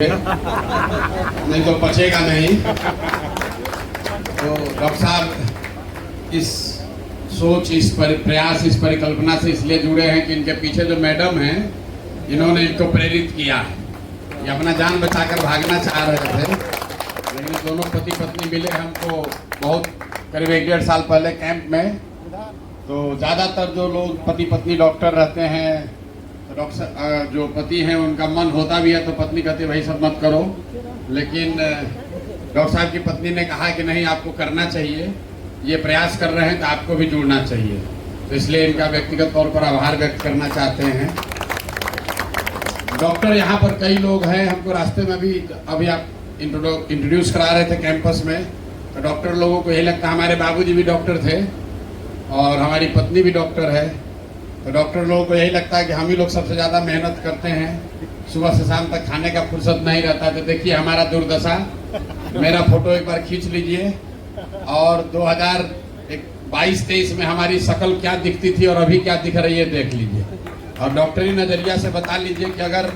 नहीं तो बचेगा नहीं। तो डॉक्टर साहब इस सोच, इस प्रयास, इस परिकल्पना से इसलिए जुड़े हैं कि इनके पीछे जो मैडम हैं, इन्होंने इनको प्रेरित किया है। ये अपना जान बचाकर भागना चाह रहे थे, लेकिन दोनों पति पत्नी मिले हमको बहुत करीब 1-1.5 साल पहले कैंप में। तो ज़्यादातर जो लोग पति पत्नी डॉक्टर रहते हैं, डॉक्टर जो पति हैं उनका मन होता भी है तो पत्नी कहती है भाई सब मत करो, लेकिन डॉक्टर साहब की पत्नी ने कहा कि नहीं, आपको करना चाहिए, ये प्रयास कर रहे हैं तो आपको भी जुड़ना चाहिए। तो इसलिए इनका व्यक्तिगत तौर पर आभार व्यक्त करना चाहते हैं। डॉक्टर यहाँ पर कई लोग हैं, हमको रास्ते में भी अभी आप इंट्रोड्यूस करा रहे थे कैंपस में, तो डॉक्टर लोगों को यही लगता है, हमारे बाबूजी भी डॉक्टर थे और हमारी पत्नी भी डॉक्टर है, तो डॉक्टर लोगों को यही लगता है कि हम ही लोग सबसे ज़्यादा मेहनत करते हैं, सुबह से शाम तक खाने का फुर्सत नहीं रहता। तो देखिए हमारा दुर्दशा, मेरा फोटो एक बार खींच लीजिए और 2022-23 में हमारी शक्ल क्या दिखती थी और अभी क्या दिख रही है देख लीजिए, और डॉक्टरी नज़रिया से बता लीजिए कि अगर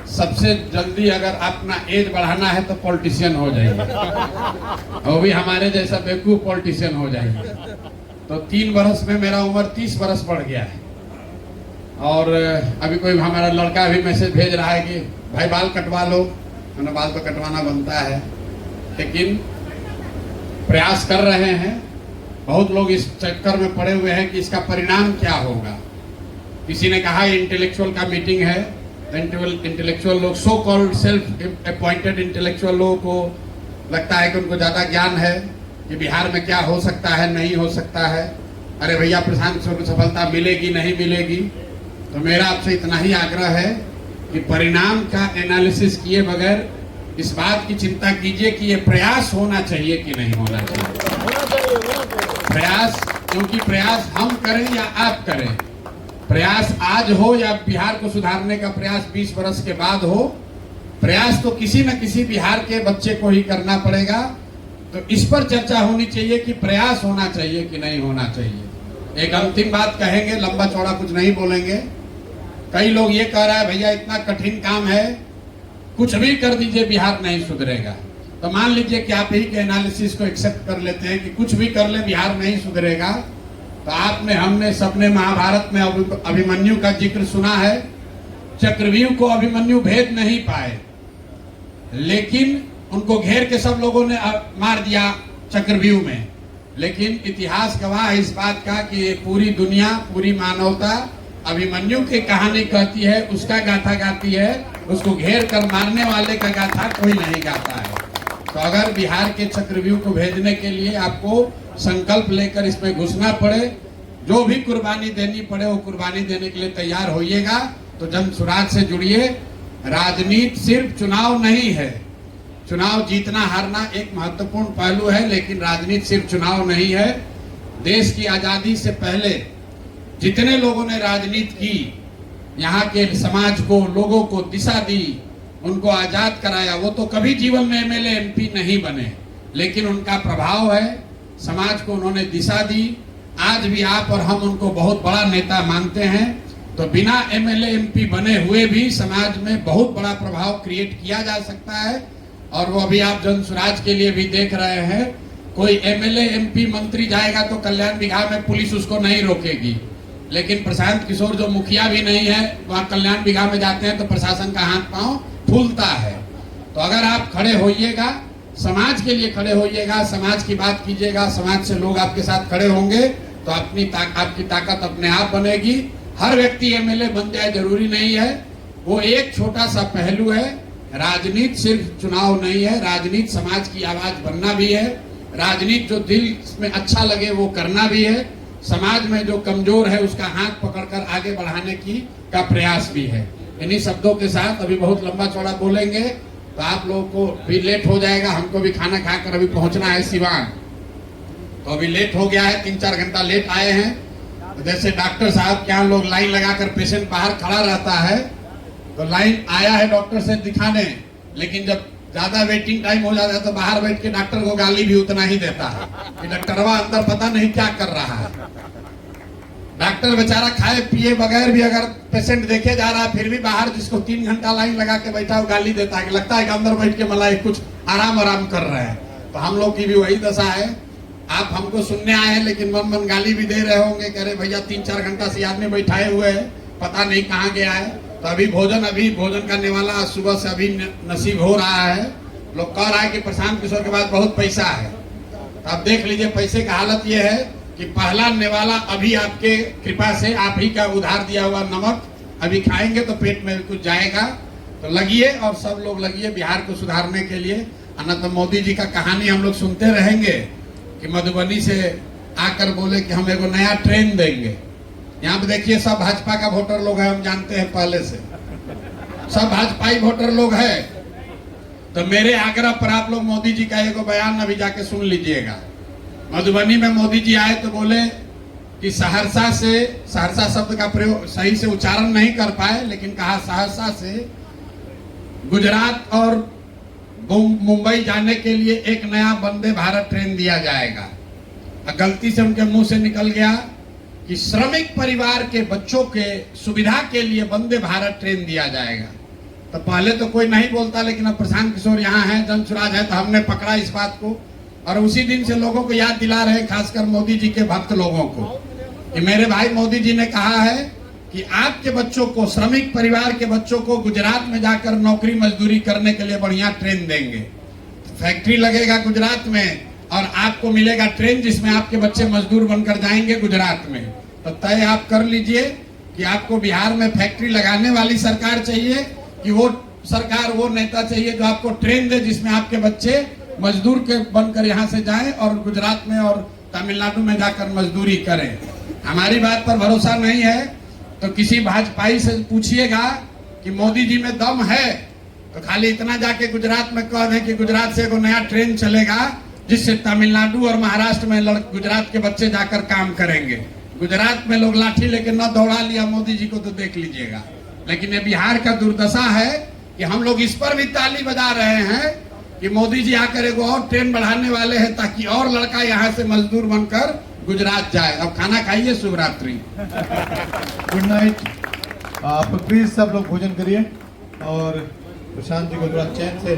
सबसे जल्दी अगर अपना एज बढ़ाना है तो पॉलिटिशियन हो जाइए, वो भी हमारे जैसा बेवकूफ पॉलिटिशियन हो जाइए। तो 3 बरस में मेरा उम्र 30 बरस बढ़ गया है। और अभी कोई हमारा लड़का भी मैसेज भेज रहा है कि भाई बाल कटवा लो, मैंने बाल तो कटवाना बनता है, लेकिन प्रयास कर रहे हैं। बहुत लोग इस चक्कर में पड़े हुए हैं कि इसका परिणाम क्या होगा। किसी ने कहा इंटेलेक्चुअल का मीटिंग है, इंटेलेक्चुअल लोग, so called self appointed intellectual लोगों को लगता है कि उनको ज़्यादा ज्ञान है कि बिहार में क्या हो सकता है, नहीं हो सकता है। अरे भैया, प्रशांत किशोर को सफलता मिलेगी नहीं मिलेगी, तो मेरा आपसे इतना ही आग्रह है कि परिणाम का एनालिसिस किए बगैर इस बात की चिंता कीजिए कि ये प्रयास होना चाहिए कि नहीं होना चाहिए। प्रयास, क्योंकि प्रयास हम करें या आप करें, प्रयास आज हो या बिहार को सुधारने का प्रयास 20 बरस के बाद हो, प्रयास तो किसी न किसी बिहार के बच्चे को ही करना पड़ेगा। तो इस पर चर्चा होनी चाहिए कि प्रयास होना चाहिए कि नहीं होना चाहिए। एक अंतिम बात कहेंगे, लंबा चौड़ा कुछ नहीं बोलेंगे। कई लोग ये कह रहा है भैया इतना कठिन काम है, कुछ भी कर दीजिए बिहार नहीं सुधरेगा। तो मान लीजिए कि आप ही के एनालिसिस को एक्सेप्ट कर लेते हैं कि कुछ भी कर ले बिहार नहीं सुधरेगा, तो आपने, हमने, सबने महाभारत में अभिमन्यु का जिक्र सुना है। चक्रव्यूह को अभिमन्यु भेद नहीं पाए, लेकिन उनको घेर के सब लोगों ने मार दिया चक्रव्यूह में। लेकिन इतिहास गवाह है इस बात का कि ये पूरी दुनिया, पूरी मानवता अभिमन्यु की कहानी कहती है, उसका गाथा गाती है, उसको घेर कर मारने वाले का गाथा कोई नहीं गाता है। तो अगर बिहार के चक्रव्यूह को भेजने के लिए आपको संकल्प लेकर इसमें घुसना पड़े, जो भी कुर्बानी देनी पड़े वो कुर्बानी देने के लिए तैयार होइएगा। तो जन स्वराज से जुड़िए। राजनीति सिर्फ चुनाव नहीं है, चुनाव जीतना हारना एक महत्वपूर्ण पहलू है, लेकिन राजनीति सिर्फ चुनाव नहीं है। देश की आजादी से पहले जितने लोगों ने राजनीति की, यहाँ के समाज को, लोगों को दिशा दी, उनको आजाद कराया, वो तो कभी जीवन में एमएलए एमपी नहीं बने, लेकिन उनका प्रभाव है, समाज को उन्होंने दिशा दी। आज भी आप और हम उनको बहुत बड़ा नेता मानते हैं। तो बिना एमएलए एमपी बने हुए भी समाज में बहुत बड़ा प्रभाव क्रिएट किया जा सकता है, और वो अभी आप जन स्वराज के लिए भी देख रहे हैं। कोई एमएलए एमपी मंत्री जाएगा तो कल्याण बिघा में पुलिस उसको नहीं रोकेगी, लेकिन प्रशांत किशोर जो मुखिया भी नहीं है, वहाँ कल्याण बिघा में जाते हैं तो प्रशासन का हाथ पांव फूलता है। तो अगर आप खड़े होइएगा, समाज के लिए खड़े होइएगा, समाज की बात कीजिएगा, समाज से लोग आपके साथ खड़े होंगे, तो आपकी ताकत अपने आप बनेगी। हर व्यक्ति एमएलए बन जाए जरूरी नहीं है, वो एक छोटा सा पहलू है। राजनीति सिर्फ चुनाव नहीं है, राजनीति समाज की आवाज बनना भी है, राजनीति जो दिल में अच्छा लगे वो करना भी है, समाज में जो कमजोर है उसका हाथ पकड़कर आगे बढ़ाने का प्रयास भी है। इन्हीं शब्दों के साथ अभी बहुत लंबा चौड़ा बोलेंगे तो आप लोगों को भी लेट हो जाएगा, हमको भी खाना खाकर अभी पहुंचना है सिवान, तो अभी लेट हो गया है, 3-4 घंटा लेट आए हैं। तो जैसे डॉक्टर साहब के यहाँ लोग लाइन लगाकर पेशेंट बाहर खड़ा रहता है, तो लाइन आया है डॉक्टर से दिखाने, लेकिन जब ज्यादा वेटिंग टाइम हो जाता है तो बाहर बैठ के डॉक्टर को गाली भी उतना ही देता है कि डॉक्टरवा अंदर पता नहीं क्या कर रहा है। डॉक्टर बेचारा खाए पिए बगैर भी अगर पेशेंट देखे जा रहा है फिर भी बाहर जिसको 3 घंटा लाइन लगा के बैठा हो गाली देता है कि लगता है कि अंदर बैठ के मलाई कुछ आराम कर रहे हैं। तो हम लोग की भी वही दशा है। आप हमको सुनने आए हैं लेकिन मन मन गाली भी दे रहे होंगे, कह रहे भैया 3-4 घंटा से आदमी बैठाए हुए हैं, पता नहीं कहाँ गया है। तो अभी भोजन करने वाला सुबह से अभी नसीब हो रहा है। लोग कह रहा है कि प्रशांत किशोर के पास बहुत पैसा है। तो आप देख लीजिए पैसे का हालत ये है कि पहला नेवाला अभी आपके कृपा से आप ही का उधार दिया हुआ नमक अभी खाएंगे तो पेट में कुछ जाएगा। तो लगिए और सब लोग लगिए बिहार को सुधारने के लिए। न तो मोदी जी का कहानी हम लोग सुनते रहेंगे कि मधुबनी से आकर बोले कि हम एगो नया ट्रेन देंगे। यहाँ पे देखिए सब भाजपा का वोटर लोग है, हम जानते हैं पहले से सब भाजपाई वोटर लोग है। तो मेरे आग्रह पर आप लोग मोदी जी का एगो बयान अभी जाके सुन लीजिएगा। मधुबनी में मोदी जी आए तो बोले कि सहरसा शब्द का प्रयोग सही से उच्चारण नहीं कर पाए, लेकिन कहा सहरसा से गुजरात और मुंबई जाने के लिए एक नया वंदे भारत ट्रेन दिया जाएगा। गलती से उनके मुंह से निकल गया कि श्रमिक परिवार के बच्चों के सुविधा के लिए वंदे भारत ट्रेन दिया जाएगा। तो पहले तो कोई नहीं बोलता, लेकिन अब प्रशांत किशोर यहाँ है, जनसुराज है, तो हमने पकड़ा इस बात को और उसी दिन से लोगों को याद दिला रहे, खासकर मोदी जी के भक्त लोगों को, कि मेरे भाई मोदी जी ने कहा है कि आपके बच्चों को, श्रमिक परिवार के बच्चों को गुजरात में जाकर नौकरी मजदूरी करने के लिए बढ़िया ट्रेन देंगे। फैक्ट्री लगेगा गुजरात में और आपको मिलेगा ट्रेन जिसमें आपके बच्चे मजदूर बनकर जाएंगे गुजरात में। तो तय आप कर लीजिए कि आपको बिहार में फैक्ट्री लगाने वाली सरकार चाहिए कि वो सरकार, वो नेता चाहिए जो आपको ट्रेन दे जिसमें आपके बच्चे मजदूर के बनकर यहाँ से जाएं और गुजरात में और तमिलनाडु में जाकर मजदूरी करें। हमारी बात पर भरोसा नहीं है तो किसी भाजपाई से पूछिएगा कि मोदी जी में दम है तो खाली इतना जाके गुजरात में कह दें कि गुजरात से एगो नया ट्रेन चलेगा जिससे तमिलनाडु और महाराष्ट्र में गुजरात के बच्चे जाकर काम करेंगे। गुजरात में लोग लाठी लेके न दौड़ा लिया मोदी जी को तो देख लीजिएगा। लेकिन ये बिहार का दुर्दशा है कि हम लोग इस पर भी ताली बजा रहे हैं कि मोदी जी आकर एगो और ट्रेन बढ़ाने वाले हैं ताकि और लड़का यहाँ से मजदूर बनकर गुजरात जाए। अब खाना खाइए, शुभ रात्रि, गुड नाइट। आप प्लीज सब लोग भोजन करिए और प्रशांत जी को थोड़ा चैन से